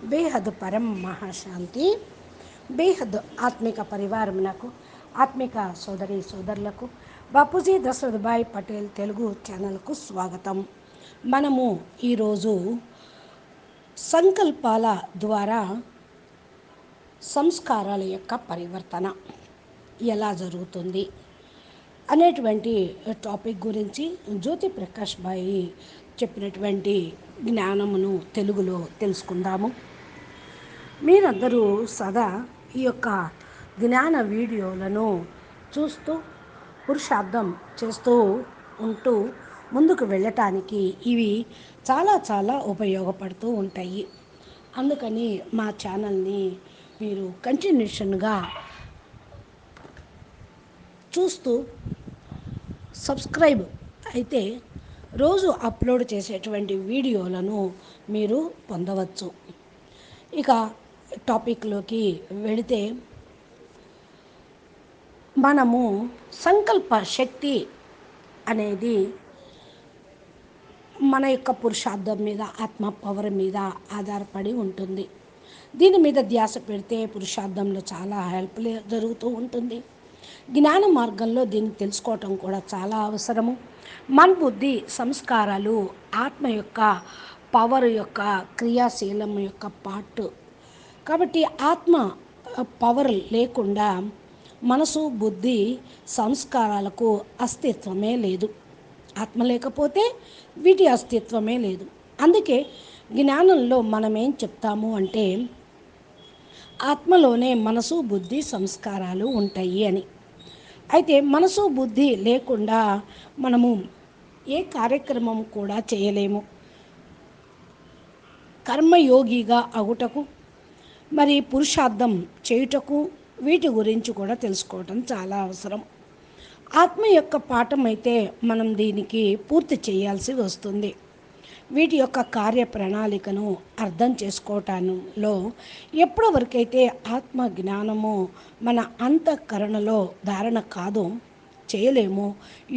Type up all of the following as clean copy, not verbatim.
బేహద్ పరం మహాశాంతి. బేహద్ ఆత్మిక పరివారమునకు, ఆత్మిక సోదరి సోదరులకు బాపూజీ దశరథభాయ్ పటేల్ తెలుగు ఛానల్కు స్వాగతం. మనము ఈరోజు సంకల్పాల ద్వారా సంస్కారాల యొక్క పరివర్తన ఎలా జరుగుతుంది అనేటువంటి టాపిక్ గురించి జ్యోతి ప్రకాష్ భాయ్ చెప్పినటువంటి జ్ఞానమును తెలుగులో తెలుసుకుందాము. మీరందరూ సదా ఈ యొక్క జ్ఞాన వీడియోలను చూస్తూ పురుషార్థం చేస్తూ ఉంటూ ముందుకు వెళ్ళటానికి ఇవి చాలా ఉపయోగపడుతూ ఉంటాయి. అందుకని మా ఛానల్ని మీరు కంటిన్యూషన్గా చూస్తూ సబ్స్క్రైబ్ అయితే రోజు అప్లోడ్ చేసేటువంటి వీడియోలను మీరు పొందవచ్చు. ఇక టాపిక్లోకి వెళితే, మనము సంకల్ప శక్తి అనేది మన యొక్క పురుషార్థం మీద, ఆత్మ పవర్ మీద ఆధారపడి ఉంటుంది. దీని మీద ధ్యాస పెడితే పురుషార్థంలో చాలా హెల్ప్ జరుగుతూ ఉంటుంది. జ్ఞాన మార్గంలో దీన్ని తెలుసుకోవటం కూడా చాలా అవసరము. మన బుద్ధి సంస్కారాలు ఆత్మ యొక్క పవర్ యొక్క క్రియాశీలం యొక్క పార్ట్. కాబట్టి ఆత్మ పవర్ లేకుండా మనసు, బుద్ధి, సంస్కారాలకు అస్తిత్వమే లేదు. ఆత్మ లేకపోతే వీటి అస్తిత్వమే లేదు. అందుకే జ్ఞానంలో మనం ఏం చెప్తాము అంటే, ఆత్మలోనే మనసు, బుద్ధి, సంస్కారాలు ఉంటాయి అని. అయితే మనసు, బుద్ధి లేకుండా మనము ఏ కార్యక్రమం కూడా చేయలేము. కర్మయోగిగా అగుటకు, మరి పురుషార్థం చేయుటకు వీటి గురించి కూడా తెలుసుకోవటం చాలా అవసరం. ఆత్మ యొక్క పాఠం అయితే మనం దీనికి పూర్తి చేయాల్సి వస్తుంది. వీటి యొక్క కార్య ప్రణాళికను అర్థం చేసుకోవటంలో ఎప్పటి వరకైతే ఆత్మ జ్ఞానము మన అంతఃకరణలో ధారణ కాదో చేయలేము,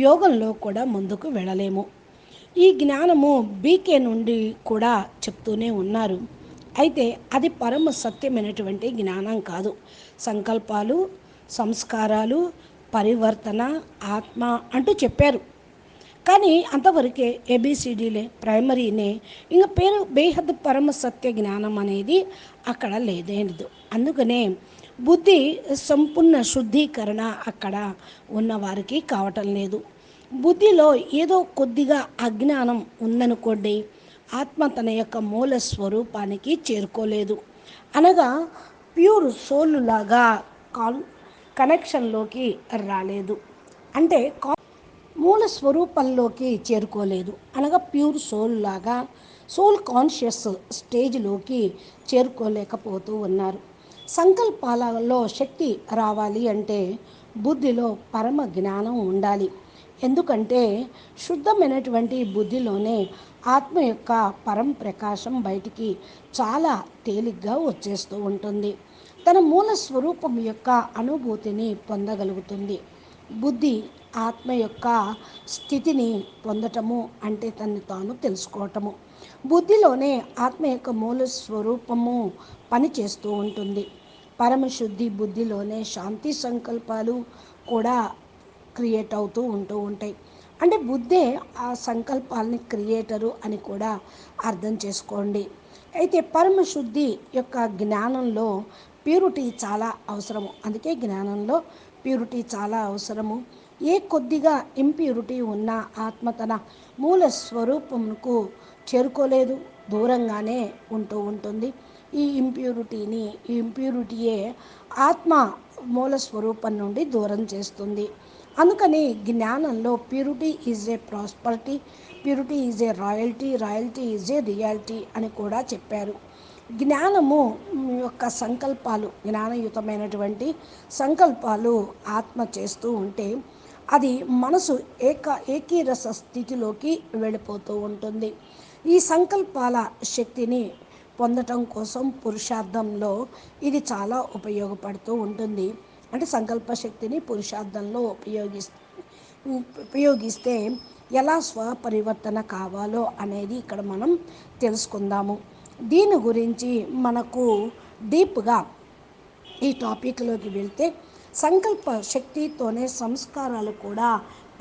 యోగంలో కూడా ముందుకు వెళ్ళలేము. ఈ జ్ఞానము బీకే నుండి కూడా చెప్తూనే ఉన్నారు. అయితే అది పరమ సత్యమైనటువంటి జ్ఞానం కాదు. సంకల్పాలు, సంస్కారాలు, పరివర్తన, ఆత్మ అంటూ చెప్పారు. కానీ అంతవరకే ఏబిసిడీలే, ప్రైమరీనే. ఇంకా పేరు బేహద్ పరమ సత్య జ్ఞానం అనేది అక్కడ లేదేనిదు. అందుకనే బుద్ధి సంపూర్ణ శుద్ధీకరణ అక్కడ ఉన్నవారికి కావటం లేదు. బుద్ధిలో ఏదో కొద్దిగా అజ్ఞానం ఉందనుకోండి, ఆత్మ తన యొక్క మూల స్వరూపానికి చేరుకోలేదు. అనగా ప్యూర్ సోల్ లాగా కనెక్షన్లోకి రాలేదు. అంటే మూల స్వరూపంలోకి చేరుకోలేదు. అనగా ప్యూర్ సోల్ లాగా సోల్ కాన్షియస్ స్టేజ్లోకి చేరుకోలేకపోతూ ఉన్నారు. సంకల్పాలలో శక్తి రావాలి అంటే బుద్ధిలో పరమ జ్ఞానం ఉండాలి. ఎందుకంటే శుద్ధమైనటువంటి బుద్ధిలోనే ఆత్మ యొక్క పరం ప్రకాశం బయటికి చాలా తేలిగ్గా వచ్చేస్తూ ఉంటుంది. తన మూల స్వరూపం యొక్క అనుభూతిని పొందగలుగుతుంది. బుద్ధి ఆత్మ యొక్క స్థితిని పొందటము అంటే తను తాను తెలుసుకోవటము. బుద్ధిలోనే ఆత్మ యొక్క మూల స్వరూపము పనిచేస్తూ ఉంటుంది. పరమశుద్ధి బుద్ధిలోనే శాంతి సంకల్పాలు కూడా క్రియేట్ అవుతూ ఉంటాయి. అంటే బుద్ధే ఆ సంకల్పాలని క్రియేటరు అని కూడా అర్థం చేసుకోండి. అయితే పరమశుద్ధి యొక్క జ్ఞానంలో ప్యూరిటీ చాలా అవసరము. అందుకే జ్ఞానంలో ప్యూరిటీ చాలా అవసరము. ఏ కొద్దిగా ఇంప్యూరిటీ ఉన్న ఆత్మ తన మూల స్వరూపంకు చేరుకోలేదు, దూరంగానే ఉంటూ ఉంటుంది. ఈ ఇంప్యూరిటీయే ఆత్మ మూల స్వరూపం నుండి దూరం చేస్తుంది. అందుకని జ్ఞానంలో purity is a prosperity, purity is a royalty, royalty is a reality అని కూడా చెప్పారు. జ్ఞానము యొక్క సంకల్పాలు, జ్ఞానయుతమైనటువంటి సంకల్పాలు ఆత్మ చేస్తూ ఉంటే అది మనసు ఏకీరస స్థితిలోకి వెళ్ళిపోతూ ఉంటుంది. ఈ సంకల్పాల శక్తిని పొందటం కోసం పురుషార్థంలో ఇది చాలా ఉపయోగపడుతూ ఉంటుంది. అంటే సంకల్ప శక్తిని పురుషార్థంలో ఉపయోగిస్తే ఎలా స్వపరివర్తన కావాలో అనేది ఇక్కడ మనం తెలుసుకుందాము. దీని గురించి మనకు డీప్గా ఈ టాపిక్లోకి వెళ్తే సంకల్ప శక్తితోనే సంస్కారాలు కూడా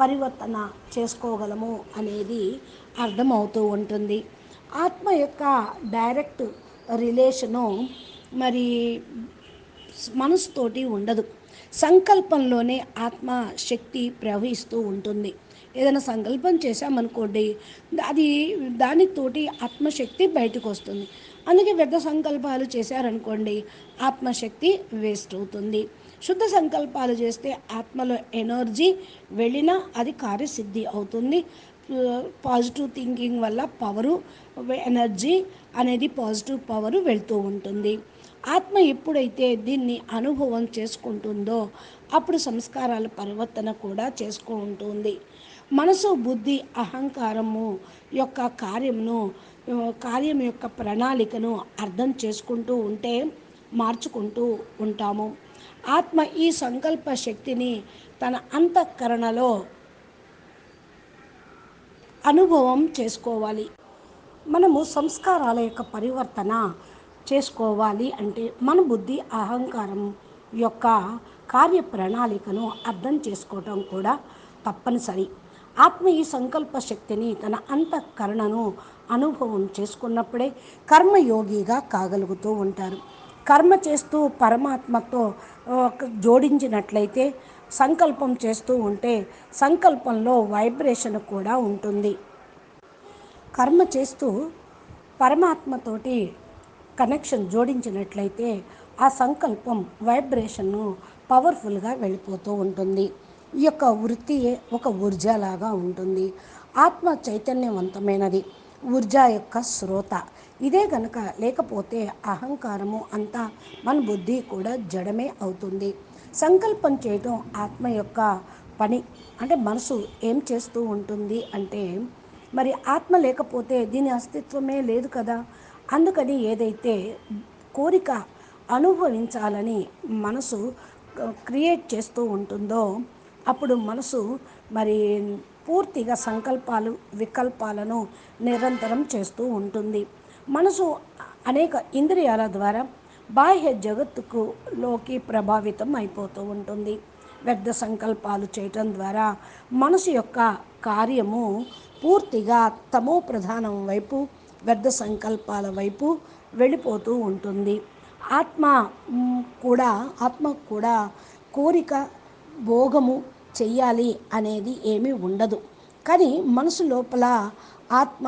పరివర్తన చేసుకోగలము అనేది అర్థమవుతూ ఉంటుంది. ఆత్మ యొక్క డైరెక్ట్ రిలేషను మరి మనసుతోటి ఉండదు. సంకల్పంలోనే ఆత్మ శక్తి ప్రవహిస్తూ ఉంటుంది. ఏదైనా సంకల్పం చేశామనుకోండి, అది దానితోటి ఆత్మశక్తి బయటకు వస్తుంది. అందుకే వ్యర్థ సంకల్పాలు చేశారనుకోండి, ఆత్మశక్తి వేస్ట్ అవుతుంది. శుద్ధ సంకల్పాలు చేస్తే ఆత్మలో ఎనర్జీ వెళ్ళినా అది కార్యసిద్ధి అవుతుంది. పాజిటివ్ థింకింగ్ వల్ల పవరు, ఎనర్జీ అనేది పాజిటివ్ పవరు వెళ్తూ ఉంటుంది. ఆత్మ ఎప్పుడైతే దీన్ని అనుభవం చేసుకుంటుందో అప్పుడు సంస్కారాల పరివర్తన కూడా చేసుకుంటుంది. మనసు, బుద్ధి, అహంకారము యొక్క కార్యం యొక్క ప్రణాళికను అర్థం చేసుకుంటూ ఉంటే మార్చుకుంటూ ఉంటాము. ఆత్మ ఈ సంకల్ప శక్తిని తన అంతఃకరణలో అనుభవం చేసుకోవాలి. మనము సంస్కారాల యొక్క పరివర్తన చేసుకోవాలి అంటే మన బుద్ధి, అహంకారం యొక్క కార్య ప్రణాళికను అర్థం చేసుకోవటం కూడా తప్పనిసరి. ఆత్మ ఈ సంకల్ప శక్తిని తన అంతఃకరణను అనుభవం చేసుకున్నప్పుడే కర్మయోగిగా కాగలుగుతూ ఉంటారు. కర్మ చేస్తూ పరమాత్మతో జోడించినట్లయితే సంకల్పం చేస్తూ ఉంటే సంకల్పంలో వైబ్రేషన్ కూడా ఉంటుంది. కర్మ చేస్తూ పరమాత్మతోటి కనెక్షన్ జోడించినట్లయితే ఆ సంకల్పం వైబ్రేషన్ను పవర్ఫుల్గా వెళ్ళిపోతూ ఉంటుంది. ఈ యొక్క వృత్తియే ఒక ఊర్జాలాగా ఉంటుంది. ఆత్మ చైతన్యవంతమైనది, ఊర్జా యొక్క స్రోత. ఇదే గనక లేకపోతే అహంకారము అంతా మన బుద్ధి కూడా జడమే అవుతుంది. సంకల్పం చేయటం ఆత్మ యొక్క పని. అంటే మనసు ఏం చేస్తూ ఉంటుంది అంటే, మరి ఆత్మ లేకపోతే దీని అస్తిత్వమే లేదు కదా. అందుకని ఏదైతే కోరిక అనుభవించాలని మనసు క్రియేట్ చేస్తూ ఉంటుందో అప్పుడు మనసు మరి పూర్తిగా సంకల్పాలు, వికల్పాలను నిరంతరం చేస్తూ ఉంటుంది. మనసు అనేక ఇంద్రియాల ద్వారా బాహ్య జగత్తులోకి ప్రభావితం అయిపోతూ ఉంటుంది. వ్యర్థ సంకల్పాలు చేయటం ద్వారా మనసు యొక్క కార్యము పూర్తిగా తమో ప్రధానం వైపు, వ్యర్థ సంకల్పాల వైపు వెళ్ళిపోతూ ఉంటుంది. ఆత్మ కూడా కోరిక, భోగము చెయ్యాలి అనేది ఏమీ ఉండదు. కానీ మనసు లోపల ఆత్మ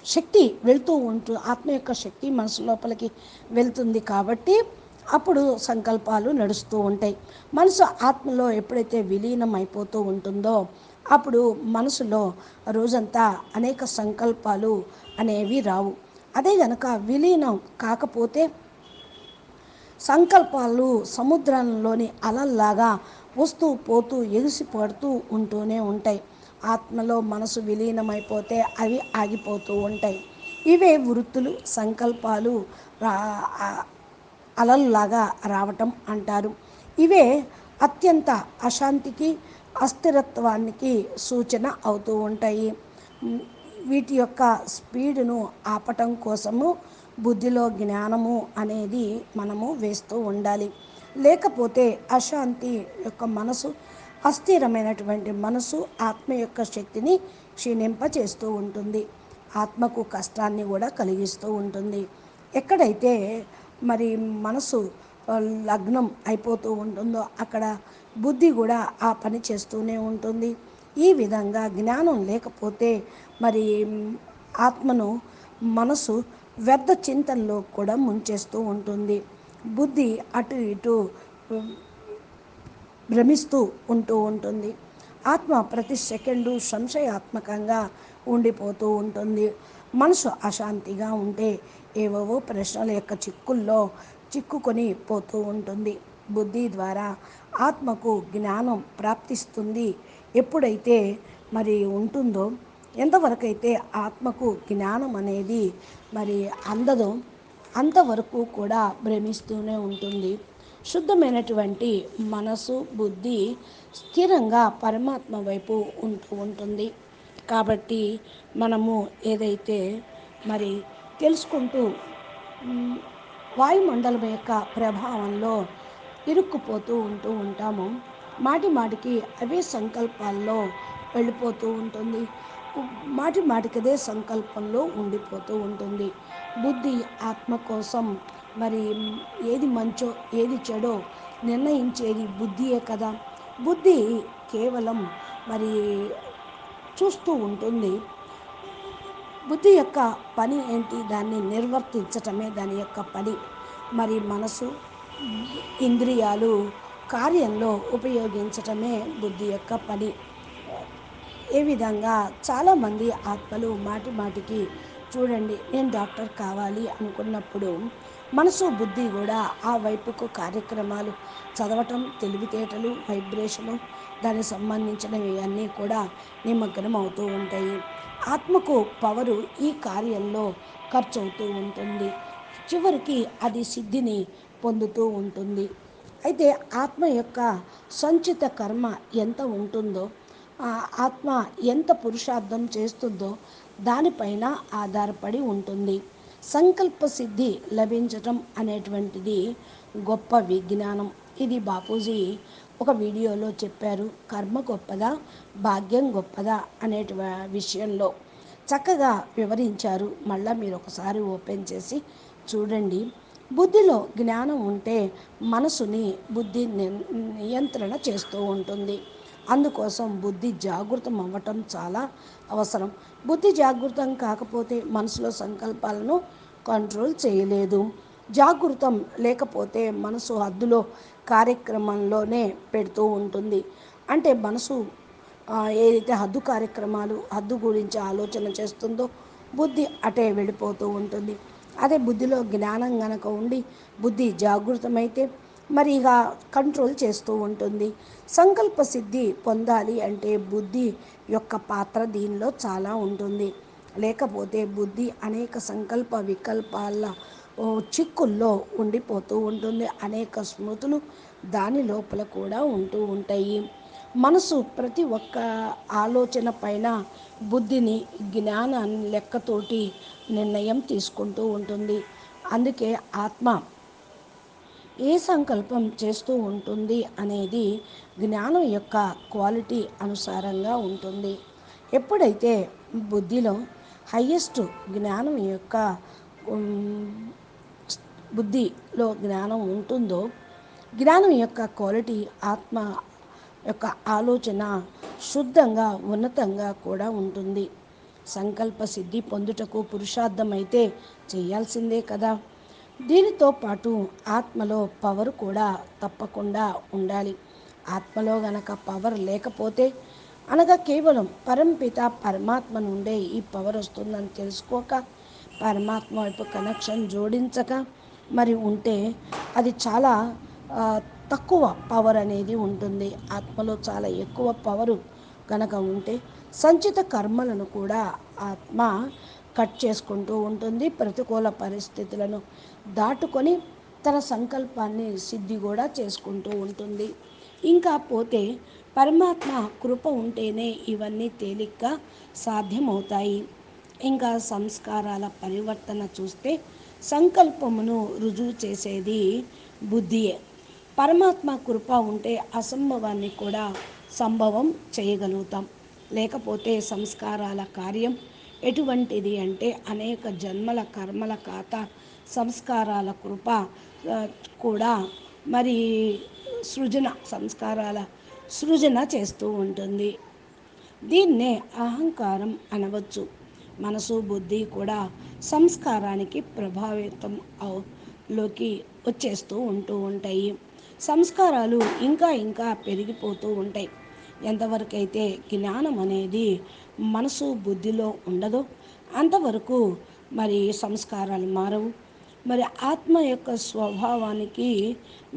శక్తి వెళ్తూ ఆత్మ యొక్క శక్తి మనసు లోపలికి వెళ్తుంది కాబట్టి అప్పుడు సంకల్పాలు నడుస్తూ ఉంటాయి. మనసు ఆత్మలో ఎప్పుడైతే విలీనం అయిపోతూ ఉంటుందో అప్పుడు మనసులో రోజంతా అనేక సంకల్పాలు అనేవి రావు. అదే గనక విలీనం కాకపోతే సంకల్పాలు సముద్రంలోని అలల్లాగా వస్తూ పోతూ ఎగిసిపడుతూ ఉంటూనే ఉంటాయి. ఆత్మలో మనసు విలీనమైపోతే అవి ఆగిపోతూ ఉంటాయి. ఇవే వృత్తులు, సంకల్పాలు అలల్లాగా రావటం అంటారు. ఇవే అత్యంత అశాంతికి, అస్థిరత్వానికి సూచన అవుతూ ఉంటాయి. వీటి యొక్క స్పీడును ఆపటం కోసము బుద్ధిలో జ్ఞానము అనేది మనము వేస్తూ ఉండాలి. లేకపోతే అశాంతి యొక్క మనసు, అస్థిరమైనటువంటి మనసు ఆత్మ యొక్క శక్తిని క్షీణింపచేస్తూ ఉంటుంది. ఆత్మకు కష్టాన్ని కూడా కలిగిస్తూ ఉంటుంది. ఎక్కడైతే మరి మనసు లగ్నం అయిపోతూ ఉంటుందో అక్కడ బుద్ధి కూడా ఆ పని చేస్తూనే ఉంటుంది. ఈ విధంగా జ్ఞానం లేకపోతే మరి ఆత్మను మనసు వ్యర్థ చింతనలో కూడా ముంచేస్తూ ఉంటుంది. బుద్ధి అటు ఇటు భ్రమిస్తూ ఉంటుంది. ఆత్మ ప్రతి సెకండు సంశయాత్మకంగా ఉండిపోతూ ఉంటుంది. మనసు అశాంతిగా ఉంటే ఏవేవో ప్రశ్నల యొక్క చిక్కుల్లో చిక్కుకొని పోతూ ఉంటుంది. బుద్ధి ద్వారా ఆత్మకు జ్ఞానం ప్రాప్తిస్తుంది. ఎప్పుడైతే మరి ఉంటుందో, ఎంతవరకైతే ఆత్మకు జ్ఞానం అనేది మరి అందదో అంతవరకు కూడా భ్రమిస్తూనే ఉంటుంది. శుద్ధమైనటువంటి మనసు, బుద్ధి స్థిరంగా పరమాత్మ వైపు ఉంటూ ఉంటుంది. కాబట్టి మనము ఏదైతే మరి తెలుసుకుంటూ వాయుమండలం యొక్క ప్రభావంలో ఇరుక్కుపోతూ ఉంటాము. మాటి మాటికి అవే సంకల్పాల్లో వెళ్ళిపోతూ ఉంటుంది. మాటి మాటికి అదే సంకల్పంలో ఉండిపోతూ ఉంటుంది. బుద్ధి ఆత్మ కోసం మరి ఏది మంచో ఏది చెడో నిర్ణయించేది బుద్ధియే కదా. బుద్ధి కేవలం మరి చూస్తూ ఉంటుంది. బుద్ధి యొక్క పని ఏంటి? దాన్ని నిర్వర్తించటమే దాని యొక్క పని. మరి మనసు, ఇంద్రియాలు కార్యంలో ఉపయోగించటమే బుద్ధి యొక్క పని. ఏ విధంగా చాలామంది ఆత్మలు మాటి మాటికి చూడండి, నేను డాక్టర్ కావాలి అనుకున్నప్పుడు మనసు బుద్ధి కూడా ఆ వైపుకు కార్యక్రమాలు చదవటం, తెలివితేటలు, వైబ్రేషను, దానికి సంబంధించినవి అన్నీ కూడా నిమగ్నం అవుతూ ఉంటాయి. ఆత్మకు పవరు ఈ కార్యంలో ఖర్చు అవుతూ ఉంటుంది. చివరికి అది సిద్ధిని పొందుతూ ఉంటుంది. అయితే ఆత్మ యొక్క సంచిత కర్మ ఎంత ఉంటుందో, ఆత్మ ఎంత పురుషార్థం చేస్తుందో దానిపైన ఆధారపడి ఉంటుంది. సంకల్ప సిద్ధి లభించటం అనేటువంటిది గొప్ప విజ్ఞానం. ఇది బాపూజీ ఒక వీడియోలో చెప్పారు. కర్మ గొప్పదా, భాగ్యం గొప్పదా అనే విషయంలో చక్కగా వివరించారు. మళ్ళీ మీరు ఒకసారి ఓపెన్ చేసి చూడండి. బుద్ధిలో జ్ఞానం ఉంటే మనసుని బుద్ధి నియంత్రణ చేస్తూ ఉంటుంది. అందుకోసం బుద్ధి జాగృతం అవ్వటం చాలా అవసరం. బుద్ధి జాగృతం కాకపోతే మనసులో సంకల్పాలను కంట్రోల్ చేయలేదు. జాగృతం లేకపోతే మనసు హద్దులో కార్యక్రమంలోనే పెడుతూ ఉంటుంది. అంటే మనసు ఏదైతే హద్దు కార్యక్రమాలు, హద్దు గురించి ఆలోచన చేస్తుందో బుద్ధి అటే వెళ్ళిపోతూ ఉంటుంది. అదే బుద్ధిలో జ్ఞానం గనక ఉండి బుద్ధి జాగృతమైతే మరి ఇక కంట్రోల్ చేస్తూ ఉంటుంది. సంకల్ప సిద్ధి పొందాలి అంటే బుద్ధి యొక్క పాత్ర దీనిలో చాలా ఉంటుంది. లేకపోతే బుద్ధి అనేక సంకల్ప వికల్పాల చిక్కుల్లో ఉండిపోతూ ఉంటుంది. అనేక స్మృతులు దాని లోపల కూడా ఉంటూ ఉంటాయి. మనసు ప్రతి ఒక్క ఆలోచన పైన బుద్ధిని జ్ఞానాన్ని లెక్కతోటి నిర్ణయం తీసుకుంటూ ఉంటుంది. అందుకే ఆత్మ ఏ సంకల్పం చేస్తూ ఉంటుంది అనేది జ్ఞానం యొక్క క్వాలిటీ అనుసారంగా ఉంటుంది. ఎప్పుడైతే బుద్ధిలో హయ్యెస్ట్ జ్ఞానం యొక్క బుద్ధిలో జ్ఞానం ఉంటుందో, జ్ఞానం యొక్క క్వాలిటీ ఆత్మ యొక్క ఆలోచన శుద్ధంగా ఉన్నతంగా కూడా ఉంటుంది. సంకల్ప సిద్ధి పొందుటకు పురుషార్థం అయితే చేయాల్సిందే కదా. దీనితో పాటు ఆత్మలో పవర్ కూడా తప్పకుండా ఉండాలి. ఆత్మలో గనక పవర్ లేకపోతే, అనగా కేవలం పరంపిత పరమాత్మ నుండే ఈ పవర్ వస్తుందని తెలుసుకోక, పరమాత్మ వైపు కనెక్షన్ జోడించక మరి ఉంటే అది చాలా తక్కువ పవర్ అనేది ఉంటుంది. ఆత్మలో చాలా ఎక్కువ పవరు కనుక ఉంటే సంచిత కర్మలను కూడా ఆత్మ కట్ చేసుకుంటూ ఉంటుంది. ప్రతికూల పరిస్థితులను దాటుకొని తన సంకల్పాన్ని సిద్ధి కూడా చేసుకుంటూ ఉంటుంది. ఇంకా పోతే పరమాత్మ కృప ఉంటేనే ఇవన్నీ తేలిగ్గా సాధ్యమవుతాయి. ఇంకా సంస్కారాల పరివర్తన చూస్తే సంకల్పమును రుజువు చేసేది బుద్ధియే. పరమాత్మ కృప ఉంటే అసంభవాన్ని కూడా సంభవం చేయగలుగుతాం. లేకపోతే సంస్కారాల కార్యం ఎటువంటిది అంటే అనేక జన్మల కర్మల ఖాతా సంస్కారాల కృప కూడా మరి సంస్కారాల సృజన చేస్తూ ఉంటుంది. దీన్నే అహంకారం అనవచ్చు. మనసు బుద్ధి కూడా సంస్కారానికి ప్రభావితం లోకి వచ్చేస్తూ ఉంటాయి. సంస్కారాలు ఇంకా ఇంకా పెరిగిపోతూ ఉంటాయి. ఎంతవరకైతే జ్ఞానం అనేది మనసు బుద్ధిలో ఉండదో అంతవరకు మరి సంస్కారాలు మారవు. మరి ఆత్మ యొక్క స్వభావానికి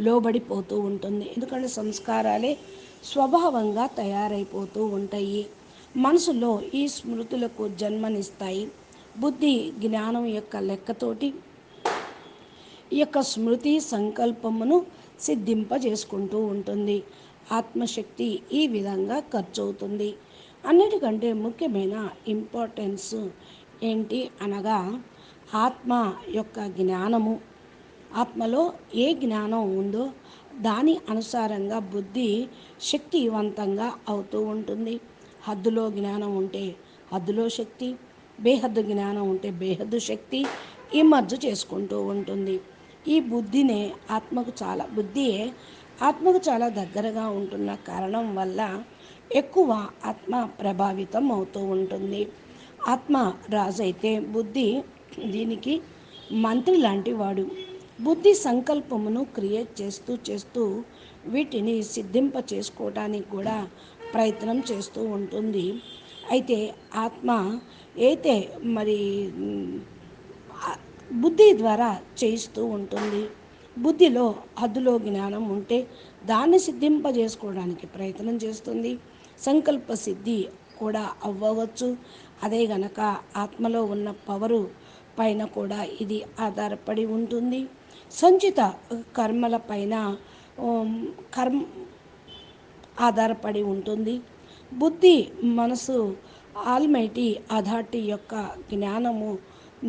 లోబడిపోతూ ఉంటుంది. ఎందుకంటే సంస్కారాలే స్వభావంగా తయారైపోతూ ఉంటాయి. మనసులో ఈ స్మృతులకు జన్మనిస్తాయి. బుద్ధి జ్ఞానం యొక్క లెక్కతోటి ఈ యొక్క స్మృతి సంకల్పమును సిద్ధింపజేసుకుంటూ ఉంటుంది. ఆత్మశక్తి ఈ విధంగా ఖర్చు అవుతుంది. అన్నిటికంటే ముఖ్యమైన ఇంపార్టెన్స్ ఏంటి అనగా ఆత్మ యొక్క జ్ఞానము. ఆత్మలో ఏ జ్ఞానం ఉందో దాని అనుసారంగా బుద్ధి శక్తివంతంగా అవుతూ ఉంటుంది. హద్దులో జ్ఞానం ఉంటే హద్దులో శక్తి, బేహద్దు జ్ఞానం ఉంటే బేహద్దు శక్తి ఇమర్జు చేసుకుంటూ ఉంటుంది. ఈ బుద్ధినే బుద్ధియే ఆత్మకు చాలా దగ్గరగా ఉంటున్న కారణం వల్ల ఎక్కువ ఆత్మ ప్రభావితం అవుతూ ఉంటుంది. ఆత్మ రాజు అయితే బుద్ధి దీనికి మంత్రి లాంటి వాడు. బుద్ధి సంకల్పమును క్రియేట్ చేస్తూ చేస్తూ వీటిని సిద్ధింప చేసుకోవడానికి కూడా ప్రయత్నం చేస్తూ ఉంటుంది. అయితే ఆత్మ అయితే మరి బుద్ధి ద్వారా చేయిస్తూ ఉంటుంది. బుద్ధిలో హద్దులో జ్ఞానం ఉంటే దాన్ని సిద్ధింపజేసుకోవడానికి ప్రయత్నం చేస్తుంది. సంకల్ప సిద్ధి కూడా అవ్వవచ్చు. అదే గనక ఆత్మలో ఉన్న పవరు పైన కూడా ఇది ఆధారపడి ఉంటుంది. సంచిత కర్మల పైన కర్మ ఆధారపడి ఉంటుంది. బుద్ధి మనసు ఆల్మైటీ అథారిటీ యొక్క జ్ఞానము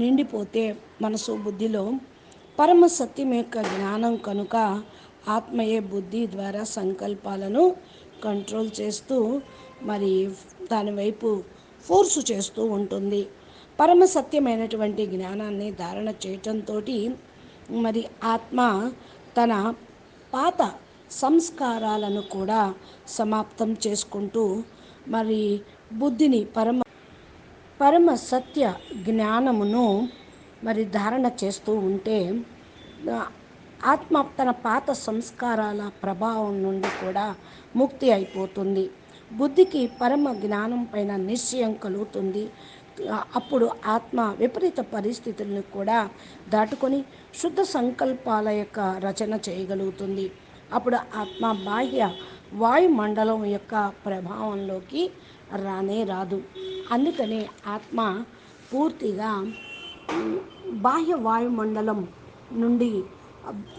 నిండిపోతే మనసు బుద్ధిలో పరమ సత్యం యొక్క జ్ఞానం కనుక ఆత్మయే బుద్ధి ద్వారా సంకల్పాలను కంట్రోల్ చేస్తూ మరి దాని వైపు ఫోర్సు చేస్తూ ఉంటుంది. పరమ సత్యమైనటువంటి జ్ఞానాన్ని ధారణ చేయటంతో మరి ఆత్మ తన పాత సంస్కారాలను కూడా సమాప్తం చేసుకుంటూ మరి బుద్ధిని పరమ సత్య జ్ఞానమును మరి ధారణ చేస్తూ ఉంటే ఆత్మ తన పాత సంస్కారాల ప్రభావం నుండి కూడా ముక్తి అయిపోతుంది. బుద్ధికి పరమ జ్ఞానం పైన నిశ్చయం కలుగుతుంది. అప్పుడు ఆత్మ విపరీత పరిస్థితులను కూడా దాటుకొని శుద్ధ సంకల్పాల యొక్క రచన చేయగలుగుతుంది. అప్పుడు ఆత్మ బాహ్య వాయుమండలం యొక్క ప్రభావంలోకి రానే రాదు. అందుకనే ఆత్మ పూర్తిగా బాహ్య వాయుమండలం నుండి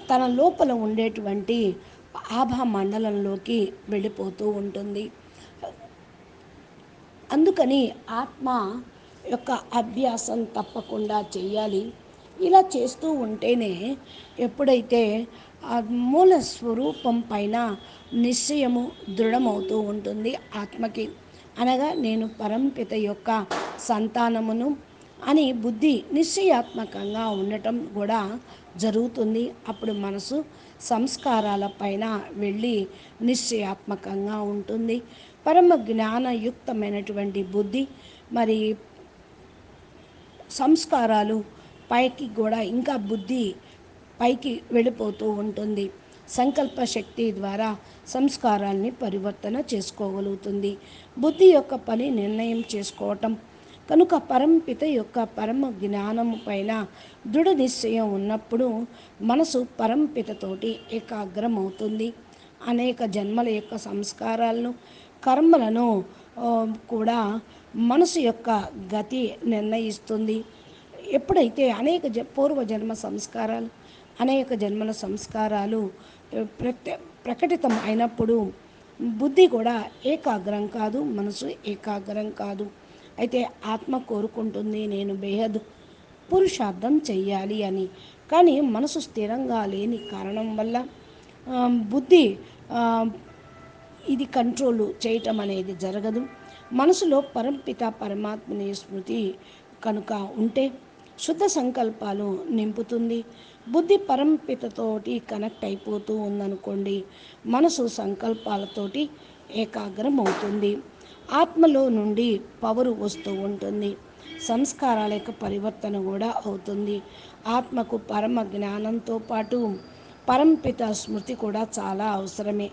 తన లోపల ఉండేటువంటి ఆభా మండలంలోకి వెళ్ళిపోతూ ఉంటుంది. అందుకని ఆత్మ యొక్క అభ్యాసం తప్పకుండా చేయాలి. ఇలా చేస్తూ ఉంటేనే ఎప్పుడైతే ఆ మూల స్వరూపం పైన నిశ్చయము దృఢమవుతూ ఉంటుంది ఆత్మకి. అనగా నేను పరంపిత యొక్క సంతానమును అని బుద్ధి నిశ్చయాత్మకంగా ఉండటం కూడా జరుగుతుంది. అప్పుడు మనసు సంస్కారాల పైన వెళ్ళి నిశ్చయాత్మకంగా ఉంటుంది. పరమ జ్ఞానయుక్తమైనటువంటి బుద్ధి మరి సంస్కారాలు పైకి కూడా ఇంకా బుద్ధి పైకి వెళ్ళిపోతూ ఉంటుంది. సంకల్ప శక్తి ద్వారా సంస్కారాన్ని పరివర్తన చేసుకోగలుగుతుంది. బుద్ధి యొక్క పని నిర్ణయం చేసుకోవటం కనుక పరంపిత యొక్క పరమ జ్ఞానము పైన దృఢ నిశ్చయం ఉన్నప్పుడు మనసు పరంపితతోటి ఏకాగ్రమవుతుంది. అనేక జన్మల యొక్క సంస్కారాలను కర్మలను కూడా మనసు యొక్క గతి నిర్ణయిస్తుంది. ఎప్పుడైతే పూర్వజన్మ సంస్కారాలు అనేక జన్మల సంస్కారాలు ప్రకటితం అయినప్పుడు బుద్ధి కూడా ఏకాగ్రం కాదు, మనసు ఏకాగ్రం కాదు. అయితే ఆత్మ కోరుకుంటుంది నేను బేహద్ పురుషార్థం చెయ్యాలి అని. కానీ మనసు స్థిరంగా లేని కారణం వల్ల బుద్ధి ఇది కంట్రోల్ చేయటం అనేది జరగదు. మనసులో పరంపిత పరమాత్మని స్మృతి కనుక ఉంటే శుద్ధ సంకల్పాలు నింపుతుంది. బుద్ధి పరంపితతోటి కనెక్ట్ అయిపోతూ ఉందనుకోండి, మనసు సంకల్పాలతోటి ఏకాగ్రం అవుతుంది. ఆత్మలో నుండి పవరు వస్తూ ఉంటుంది. సంస్కారాల యొక్క పరివర్తన కూడా అవుతుంది. ఆత్మకు పరమ జ్ఞానంతో పాటు పరంపిత స్మృతి కూడా చాలా అవసరమే.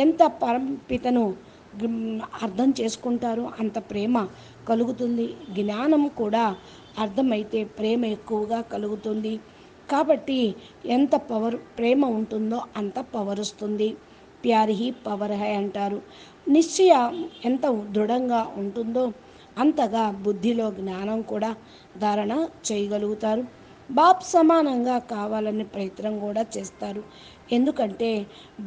ఎంత పరంపితను అర్థం చేసుకుంటారో అంత ప్రేమ కలుగుతుంది. జ్ఞానం కూడా అర్థమైతే ప్రేమ ఎక్కువగా కలుగుతుంది. కాబట్టి ఎంత ప్రేమ ఉంటుందో అంత పవర్ వస్తుంది. ప్యార్ హీ పవర్ హై అంటారు. నిశ్చయం ఎంత దృఢంగా ఉంటుందో అంతగా బుద్ధిలో జ్ఞానం కూడా ధారణ చేయగలుగుతారు. బాప్ సమానంగా కావాలని ప్రయత్నం కూడా చేస్తారు. ఎందుకంటే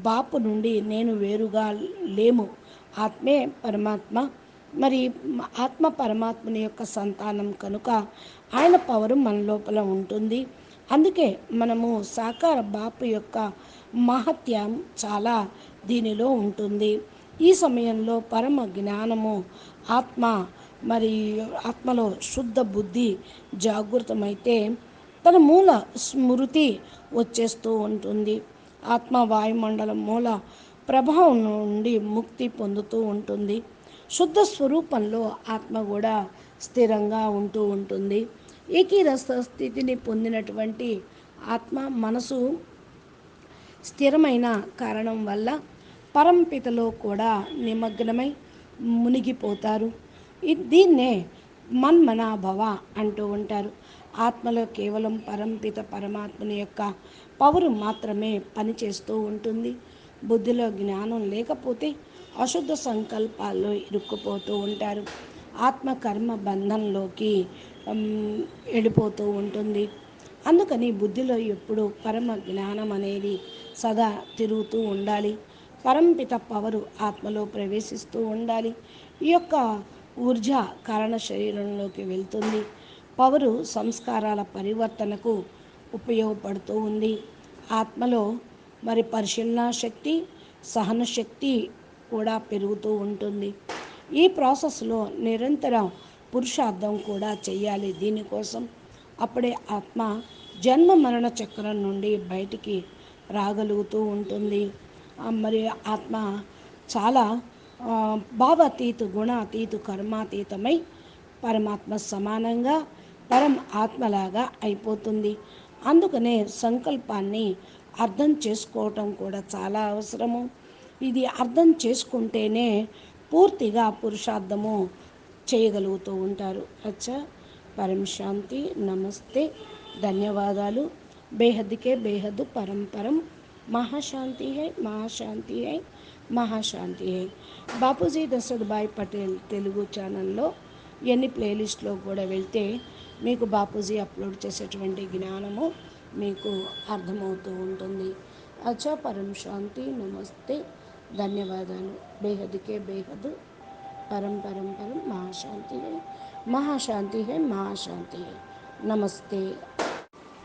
బాపు నుండి నేను వేరుగా లేము, ఆత్మే పరమాత్మ మరి ఆత్మ పరమాత్మని యొక్క సంతానం కనుక ఆయన పవరు మన లోపల ఉంటుంది. అందుకే మనము సాకార బాపు యొక్క మహత్యం చాలా దీనిలో ఉంటుంది. ఈ సమయంలో పరమ జ్ఞానము ఆత్మ మరి ఆత్మలో శుద్ధ బుద్ధి జాగృతమైతే తన మూల స్మృతి వచ్చేస్తూ ఉంటుంది. ఆత్మ వాయుమండలం మూల ప్రభావం నుండి ముక్తి పొందుతూ ఉంటుంది. శుద్ధ స్వరూపంలో ఆత్మ కూడా స్థిరంగా ఉంటూ ఉంటుంది. ఏకీరస స్థితిని పొందినటువంటి ఆత్మ మనసు స్థిరమైన కారణం వల్ల పరంపితలో కూడా నిమగ్నమై మునిగిపోతారు. దీన్నే మన్మనాభవ అంటూ ఉంటారు. ఆత్మలో కేవలం పరంపిత పరమాత్మని యొక్క పవరు మాత్రమే పనిచేస్తూ ఉంటుంది. బుద్ధిలో జ్ఞానం లేకపోతే అశుద్ధ సంకల్పాల్లో ఇరుక్కుపోతూ ఉంటారు. ఆత్మకర్మ బంధంలోకి వెళ్ళిపోతూ ఉంటుంది. అందుకని బుద్ధిలో ఎప్పుడు పరమ జ్ఞానం అనేది సదా తిరుగుతూ ఉండాలి. పరంపిత పవరు ఆత్మలో ప్రవేశిస్తూ ఉండాలి. ఈ యొక్క ఊర్జ కారణ శరీరంలోకి వెళ్తుంది. పవరు సంస్కారాల పరివర్తనకు ఉపయోగపడుతూ ఉంది. ఆత్మలో మరి పరిశీలన శక్తి, సహన శక్తి కూడా పెరుగుతూ ఉంటుంది. ఈ ప్రాసెస్లో నిరంతరం పురుషార్థం కూడా చేయాలి. దీనికోసం అప్పుడే ఆత్మ జన్మ మరణ చక్రం నుండి బయటికి రాగలుగుతూ ఉంటుంది. మరి ఆత్మ చాలా భావాతీత గుణాతీత కర్మాతీతమై పరమాత్మ సమానంగా పరం ఆత్మలాగా అయిపోతుంది. అందుకనే సంకల్పాన్ని అర్థం చేసుకోవటం కూడా చాలా అవసరము. ఇది అర్థం చేసుకుంటేనే పూర్తిగా పురుషార్థము చేయగలుగుతూ ఉంటారు. అచ్చా, పరం శాంతి. నమస్తే, ధన్యవాదాలు. బేహద్కే బేహద్ పరం మహాశాంతి హై, మహాశాంతి హై, మహాశాంతి హై. బాపూజీ దశరథభాయ్ పటేల్ తెలుగు ఛానల్లో ఎన్ని ప్లేలిస్ట్లో కూడా వెళ్తే మీకు బాపూజీ అప్లోడ్ చేసేటువంటి జ్ఞానము మీకు అర్థమవుతూ ఉంటుంది. అచ్చా, పరం శాంతి. నమస్తే, ధన్యవాదాలు. బేహద్కే బేహద్ పరం మహాశాంతి హై, మహాశాంతి హై, మహాశాంతి హై. నమస్తే.